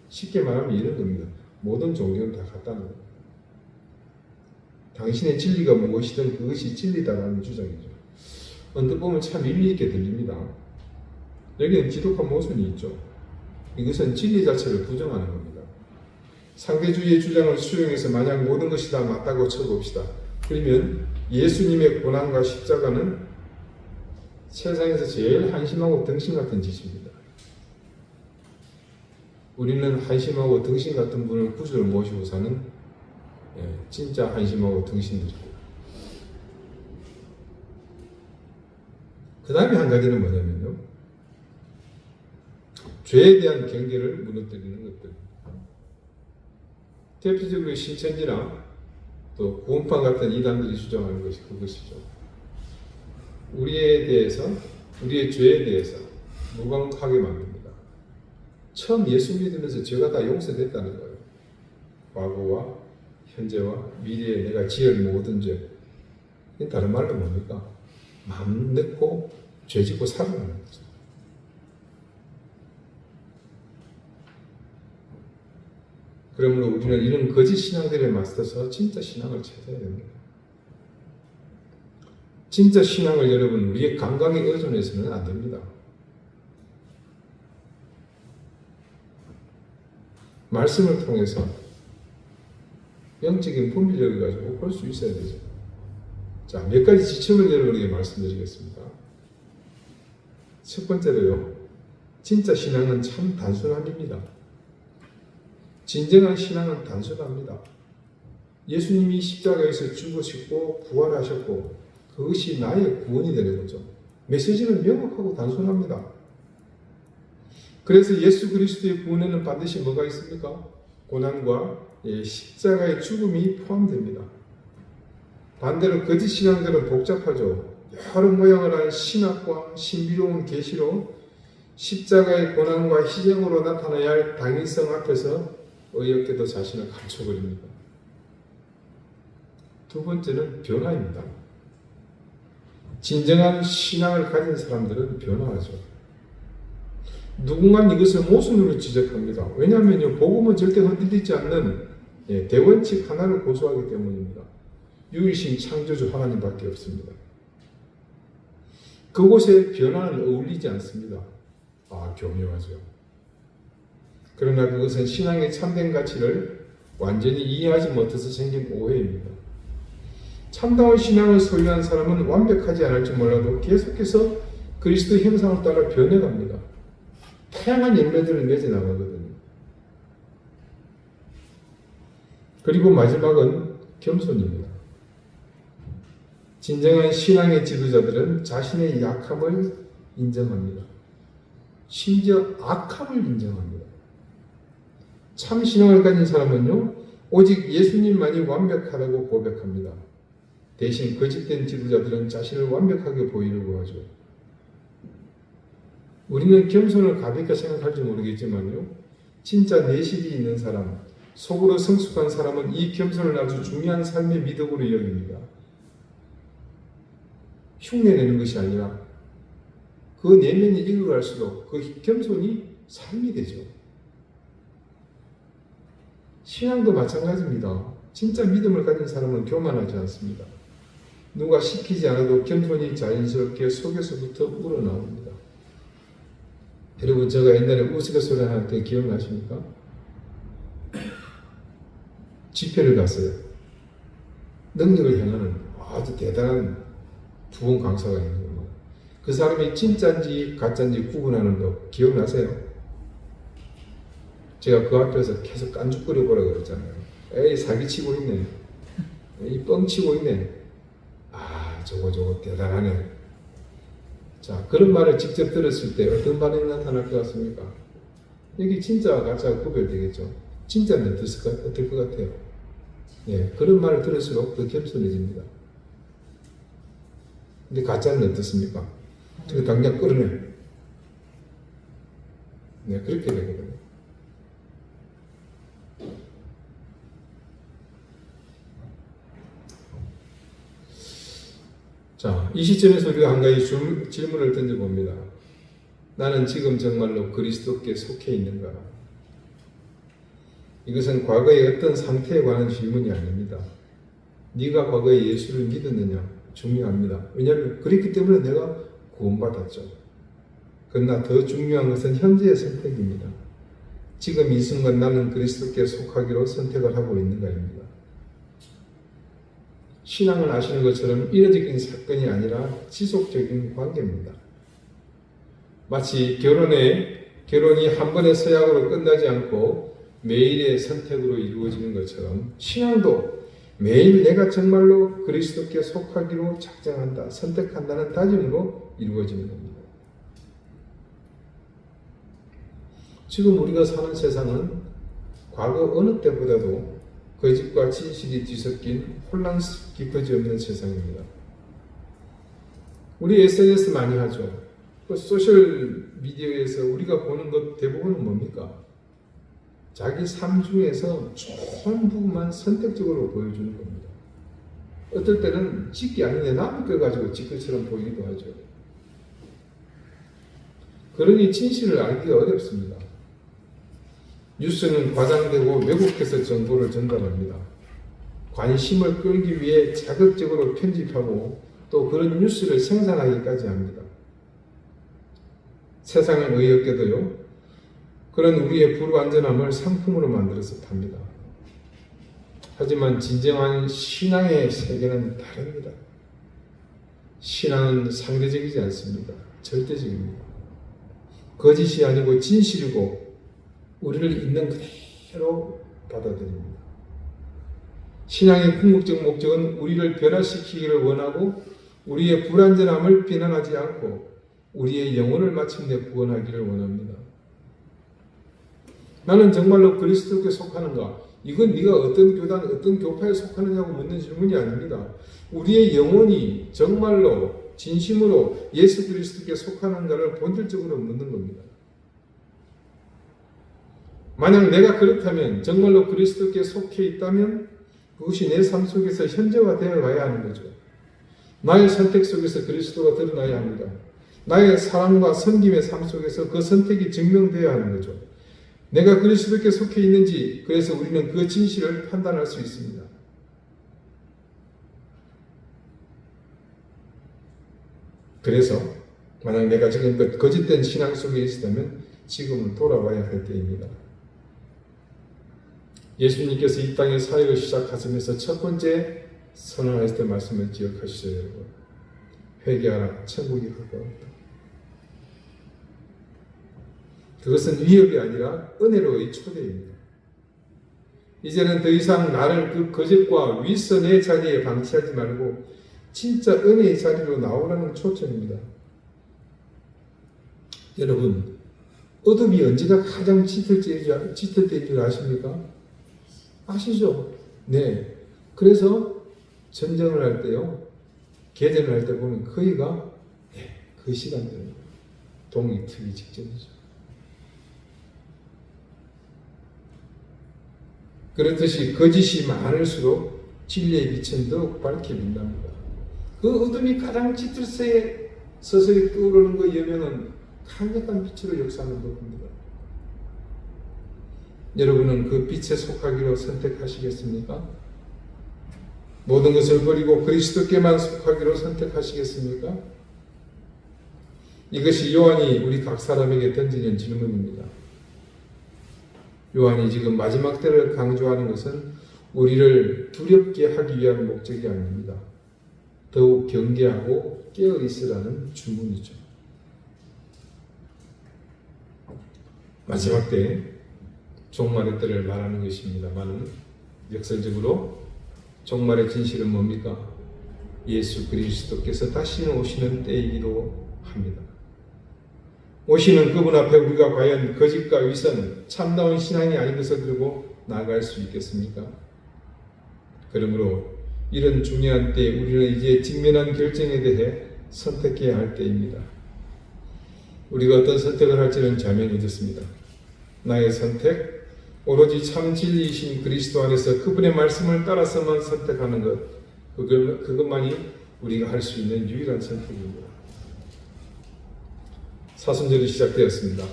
[SPEAKER 4] 쉽게 말하면 이런 겁니다. 모든 종교는 다 같다는 겁니다. 당신의 진리가 무엇이든 그것이 진리다라는 주장이죠. 언뜻 보면 참 일리 있게 들립니다. 여기는 지독한 모순이 있죠. 이것은 진리 자체를 부정하는 겁니다. 상대주의의 주장을 수용해서 만약 모든 것이 다 맞다고 쳐봅시다. 그러면 예수님의 고난과 십자가는 세상에서 제일 한심하고 등신 같은 짓입니다. 우리는 한심하고 등신 같은 분을 구주로 모시고 사는 진짜 한심하고 등신들이고, 그 다음에 한 가지는 뭐냐면요, 죄에 대한 경계를 무너뜨리는 것들. 대표적으로 신천지나 또 구원파 같은 이단들이 주장하는 것이 그것이죠. 우리에 대해서, 우리의 죄에 대해서 무감하게 만듭니다. 처음 예수 믿으면서 죄가 다 용서됐다는 거예요. 과거와 현재와 미래에 내가 지을 모든 죄. 다른 말로 뭡니까? 마음 넣고 죄 짓고 살아가는 거죠. 그러므로 우리는 이런 거짓 신앙들에 맞서서 진짜 신앙을 찾아야 됩니다. 진짜 신앙을 여러분 우리의 감각에 의존해서는 안 됩니다. 말씀을 통해서 영적인 분별력을 가지고 볼 수 있어야 되죠. 자, 몇 가지 지침을 여러분에게 말씀드리겠습니다. 첫 번째로요, 진짜 신앙은 참 단순합니다. 진정한 신앙은 단순합니다. 예수님이 십자가에서 죽으시고 부활하셨고 그것이 나의 구원이 되는 거죠. 메시지는 명확하고 단순합니다. 그래서 예수 그리스도의 구원에는 반드시 뭐가 있습니까? 고난과 십자가의 죽음이 포함됩니다. 반대로 거짓 신앙들은 복잡하죠. 여러 모양을 한 신학과 신비로운 계시로 십자가의 고난과 희생으로 나타나야 할 당위성 앞에서 어이없게도 자신을 감춰버립니다. 두 번째는 변화입니다. 진정한 신앙을 가진 사람들은 변화하죠. 누군가는 이것을 모순으로 지적합니다. 왜냐하면 복음은 절대 흔들리지 않는 대원칙 하나를 고수하기 때문입니다. 유일신 창조주 하나님밖에 없습니다. 그곳에 변화는 어울리지 않습니다. 교묘하죠. 그러나 그것은 신앙의 참된 가치를 완전히 이해하지 못해서 생긴 오해입니다. 참다운 신앙을 소유한 사람은 완벽하지 않을지 몰라도 계속해서 그리스도 형상을 따라 변해갑니다. 다양한 열매들을 맺어 나가거든요. 그리고 마지막은 겸손입니다. 진정한 신앙의 지도자들은 자신의 약함을 인정합니다. 심지어 악함을 인정합니다. 참 신앙을 가진 사람은요, 오직 예수님만이 완벽하다고 고백합니다. 대신 거짓된 지도자들은 자신을 완벽하게 보이려고 하죠. 우리는 겸손을 가볍게 생각할지 모르겠지만요, 진짜 내실이 있는 사람, 속으로 성숙한 사람은 이 겸손을 아주 중요한 삶의 미덕으로 여깁니다. 흉내내는 것이 아니라 그 내면이 익어갈수록 그 겸손이 삶이 되죠. 신앙도 마찬가지입니다. 진짜 믿음을 가진 사람은 교만하지 않습니다. 누가 시키지 않아도 겸손히 자연스럽게 속에서부터 우러나옵니다. 여러분, 제가 옛날에 우스갯소리 할 때 기억나십니까? 집회를 갔어요. 능력을 향하는 아주 대단한 두원 강사가 있는 거예요. 그 사람이 진짜인지 가짜인지 구분하는 거 기억나세요? 제가 그 앞에서 계속 깐죽거려 보라 그랬잖아요. 에이, 사기치고 있네. 이 뻥치고 있네. 아, 저거 대단하네. 자, 그런 말을 직접 들었을 때 어떤 반응이 나타날 것 같습니까? 여기 진짜와 가짜가 구별되겠죠. 진짜는 어떨 것 같아요? 예, 그런 말을 들을수록 더 겸손해집니다. 근데 가짜는 어떻습니까? 저거 당장 끌어내. 네, 그렇게 되거든요. 자, 이 시점에서 우리가 한 가지 질문을 던져봅니다. 나는 지금 정말로 그리스도께 속해 있는가? 이것은 과거의 어떤 상태에 관한 질문이 아닙니다. 네가 과거에 예수를 믿었느냐? 중요합니다. 왜냐하면 그렇기 때문에 내가 구원받았죠. 그러나 더 중요한 것은 현재의 선택입니다. 지금 이 순간 나는 그리스도께 속하기로 선택을 하고 있는가입니다. 신앙을 아시는 것처럼 일회적인 사건이 아니라 지속적인 관계입니다. 마치 결혼이 한 번의 서약으로 끝나지 않고 매일의 선택으로 이루어지는 것처럼 신앙도 매일 내가 정말로 그리스도께 속하기로 작정한다, 선택한다는 다짐으로 이루어지는 겁니다. 지금 우리가 사는 세상은 과거 어느 때보다도 거짓과 진실이 뒤섞인 혼란스럽기 없는 세상입니다. 우리 SNS 많이 하죠. 그 소셜 미디어에서 우리가 보는 것 대부분은 뭡니까? 자기 삶 중에서 좋은 부분만 선택적으로 보여주는 겁니다. 어떨 때는 찍기 아닌데 남의 걸 가지고 찍기처럼 보이기도 하죠. 그러니 진실을 알기가 어렵습니다. 뉴스는 과장되고 왜곡해서 정보를 전달합니다. 관심을 끌기 위해 자극적으로 편집하고 또 그런 뉴스를 생산하기까지 합니다. 세상은 의외게도요, 그런 우리의 불완전함을 상품으로 만들어서 팝니다. 하지만 진정한 신앙의 세계는 다릅니다. 신앙은 상대적이지 않습니다. 절대적입니다. 거짓이 아니고 진실이고 우리를 있는 그대로 받아들입니다. 신앙의 궁극적 목적은 우리를 변화시키기를 원하고 우리의 불완전함을 비난하지 않고 우리의 영혼을 마침내 구원하기를 원합니다. 나는 정말로 그리스도께 속하는가? 이건 네가 어떤 교단, 어떤 교파에 속하느냐고 묻는 질문이 아닙니다. 우리의 영혼이 정말로 진심으로 예수 그리스도께 속하는가를 본질적으로 묻는 겁니다. 만약 내가 그렇다면, 정말로 그리스도께 속해 있다면 그것이 내 삶 속에서 현재화되어 가야 하는 거죠. 나의 선택 속에서 그리스도가 드러나야 합니다. 나의 사랑과 섬김의 삶 속에서 그 선택이 증명되어야 하는 거죠. 내가 그리스도께 속해 있는지, 그래서 우리는 그 진실을 판단할 수 있습니다. 그래서 만약 내가 지금껏 거짓된 신앙 속에 있었다면 지금은 돌아와야 할 때입니다. 예수님께서 이 땅에 사역을 시작하시면서 첫 번째 선언하실 때 말씀을 기억하시죠, 여러분. 회개하라, 천국이 가까웠다. 그것은 위협이 아니라 은혜로의 초대입니다. 이제는 더 이상 나를 그 거짓과 윗선의 자리에 방치하지 말고 진짜 은혜의 자리로 나오라는 초청입니다. 여러분, 어둠이 언제가 가장 짙을 때인 줄 아십니까? 아시죠? 네. 그래서 전쟁을 할 때요, 개전을 할 때 보면 거의가 그 시간대입니다. 동이 트기 직전이죠. 그렇듯이 거짓이 많을수록 진리의 빛은 더욱 밝게 빛납니다. 그 어둠이 가장 짙을 새에 서서히 떠오르는 그 여명은 강력한 빛으로 역사하는 법입니다. 여러분은 그 빛에 속하기로 선택하시겠습니까? 모든 것을 버리고 그리스도께만 속하기로 선택하시겠습니까? 이것이 요한이 우리 각 사람에게 던지는 질문입니다. 요한이 지금 마지막 때를 강조하는 것은 우리를 두렵게 하기 위한 목적이 아닙니다. 더욱 경계하고 깨어있으라는 주문이죠. 마지막 때 종말의 때를 말하는 것입니다만 역설적으로 종말의 진실은 뭡니까? 예수 그리스도께서 다시는 오시는 때이기도 합니다. 오시는 그분 앞에 우리가 과연 거짓과 위선, 참다운 신앙이 아닌 것을 들고 나아갈 수 있겠습니까? 그러므로 이런 중요한 때에 우리는 이제 직면한 결정에 대해 선택해야 할 때입니다. 우리가 어떤 선택을 할지는 자명해졌습니다. 나의 선택, 오로지 참 진리이신 그리스도 안에서 그분의 말씀을 따라서만 선택하는 것, 그것만이 우리가 할 수 있는 유일한 선택입니다. 사순절이 시작되었습니다.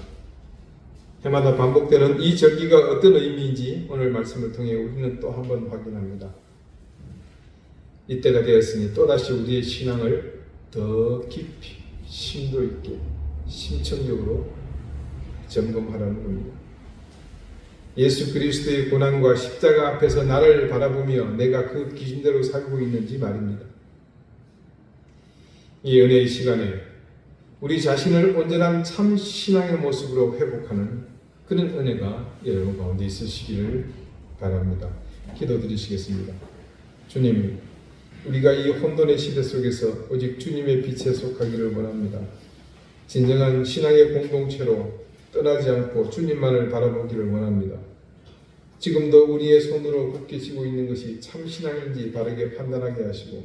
[SPEAKER 4] 해마다 반복되는 이 절기가 어떤 의미인지 오늘 말씀을 통해 우리는 또 한 번 확인합니다. 이때가 되었으니 또다시 우리의 신앙을 더 깊이, 심도 있게, 심층적으로 점검하라는 겁니다. 예수 그리스도의 고난과 십자가 앞에서 나를 바라보며 내가 그 기준대로 살고 있는지 말입니다. 이 은혜의 시간에 우리 자신을 온전한 참 신앙의 모습으로 회복하는 그런 은혜가 여러분 가운데 있으시기를 바랍니다. 기도드리시겠습니다. 주님, 우리가 이 혼돈의 시대 속에서 오직 주님의 빛에 속하기를 원합니다. 진정한 신앙의 공동체로 떠나지 않고 주님만을 바라보기를 원합니다. 지금도 우리의 손으로 굳게 쥐고 있는 것이 참 신앙인지 바르게 판단하게 하시고,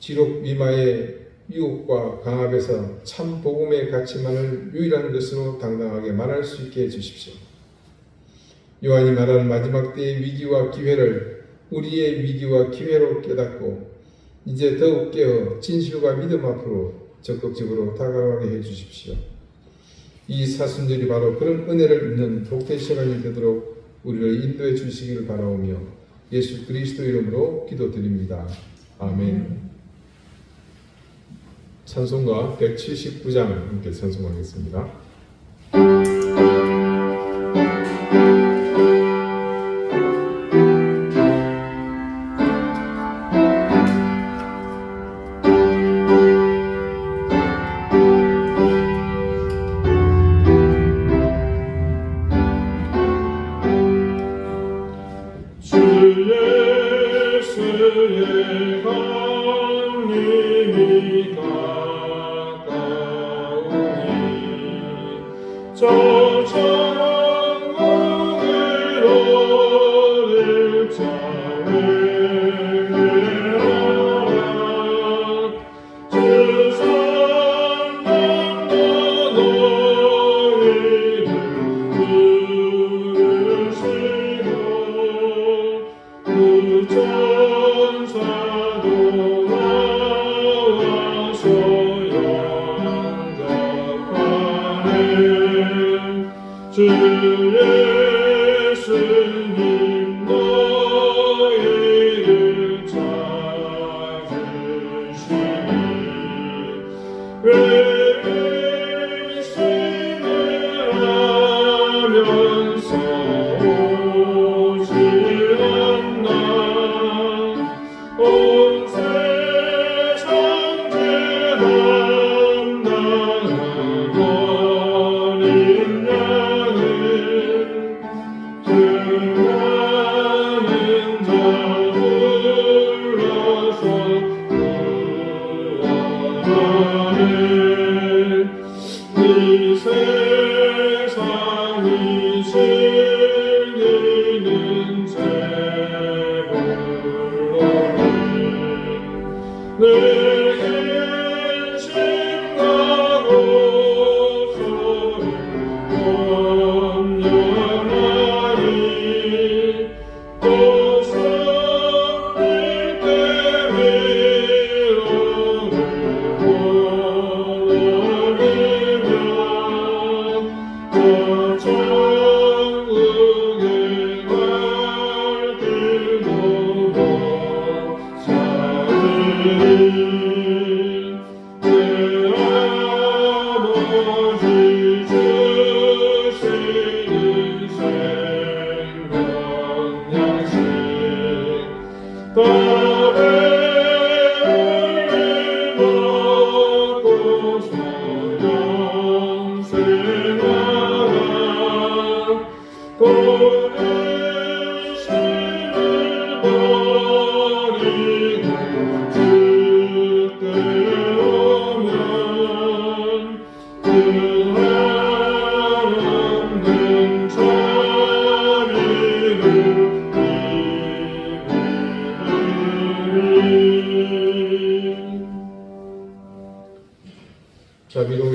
[SPEAKER 4] 지록 위마의 유혹과 강압에서 참 복음의 가치만을 유일한 것으로 당당하게 말할 수 있게 해주십시오. 요한이 말하는 마지막 때의 위기와 기회를 우리의 위기와 기회로 깨닫고 이제 더욱 깨어 진실과 믿음 앞으로 적극적으로 다가가게 해주십시오. 이 사순절이 바로 그런 은혜를 입는 복된 시간이 되도록 우리를 인도해 주시기를 바라오며 예수 그리스도 이름으로 기도드립니다. 아멘. 찬송가 179장 함께 찬송하겠습니다.
[SPEAKER 2] 예수의 강림이 가까우니 저 천국으로 일자를 내어라. 주 성령도 너희를 부르시고 그 천사도 나와서 영접하네. 주 예수님 너희를 찾으시니 외심을 하면서 오시었나. 온 세상 죄 담당한 어린 양을 등하는 자 불러서 구원하네. 이 세상이 즐기는 내겐 심나고 소리 엄연하니 또 성일 때 위로를 원하면 저 천국에 갈 길도 내 아버지 주시는 생명 양식 밥에 먹고서 영생하라. 고뇌심을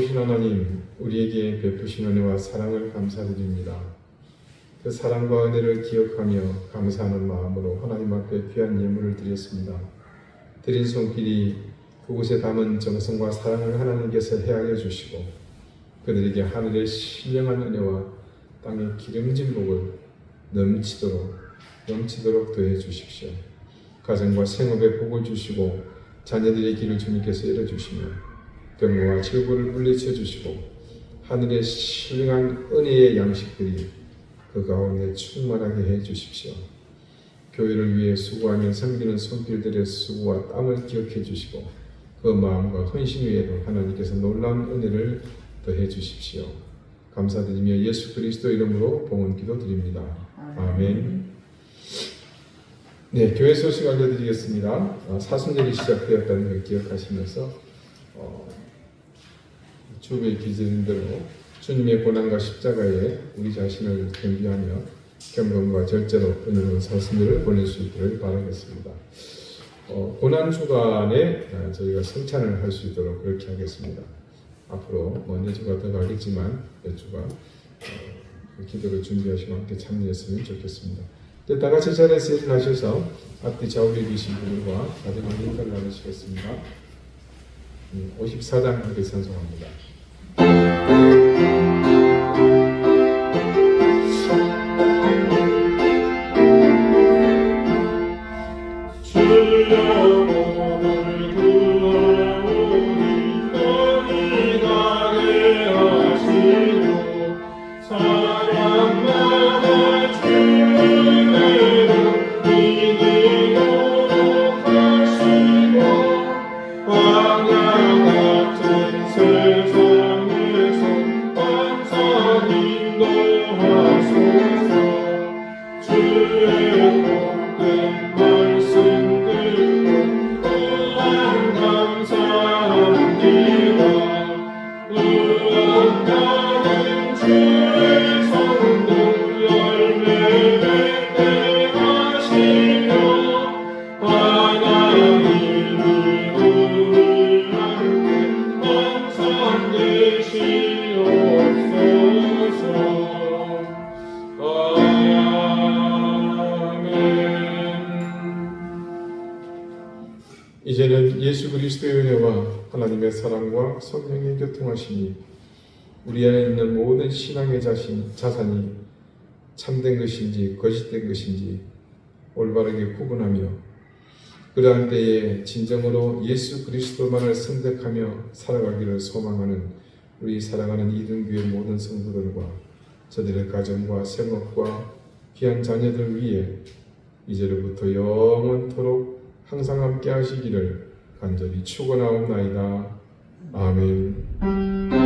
[SPEAKER 1] 좋으신 하나님, 우리에게 베푸신 은혜와 사랑을 감사드립니다. 그 사랑과 은혜를 기억하며 감사하는 마음으로 하나님 앞에 귀한 예물을 드렸습니다. 드린 손길이 그곳에 담은 정성과 사랑을 하나님께서 헤아려 주시고 그들에게 하늘의 신령한 은혜와 땅의 기름진 복을 넘치도록 더해 주십시오. 가정과 생업에 복을 주시고 자녀들의 길을 주님께서 열어주시며 병고와 질고를 물리쳐 주시고 하늘의 신령한 은혜의 양식들이 그 가운데 충만하게 해 주십시오. 교회를 위해 수고하며 섬기는 손길들의 수고와 땀을 기억해 주시고 그 마음과 헌신 위에도 하나님께서 놀라운 은혜를 더해 주십시오. 감사드리며 예수 그리스도 이름으로 봉헌 기도드립니다. 아멘. 네, 교회 소식 알려드리겠습니다. 사순절이 시작되었다는 걸 기억하시면서 주의 기준인 대로 주님의 고난과 십자가에 우리 자신을 겸비하며 경건과 절제로 은혜로운 사순절을 보낼 수 있기를 바라겠습니다. 고난 주간에 저희가 성찬을 할 수 있도록 그렇게 하겠습니다. 앞으로 몇 주가 더 가겠지만 몇 주가 기도를 준비하시고 함께 참여했으면 좋겠습니다. 다 같이 자리에서 일어나셔서 앞뒤 좌우에 계신 분들과 가정의 인사를 나누시겠습니다. 54장 함께 찬송합니다. 이제는 예수 그리스도의 은혜와 하나님의 사랑과 성령의 교통하심이 우리 안에 있는 모든 신앙의 자산이 참된 것인지 거짓된 것인지 올바르게 구분하며 그러한 때에 진정으로 예수 그리스도만을 선택하며 살아가기를 소망하는 우리 사랑하는 이등교회 모든 성도들과 저들의 가정과 생업과 귀한 자녀들 위해 이제로부터 영원토록 항상 함께 하시기를 간절히 축원하옵나이다. 아멘.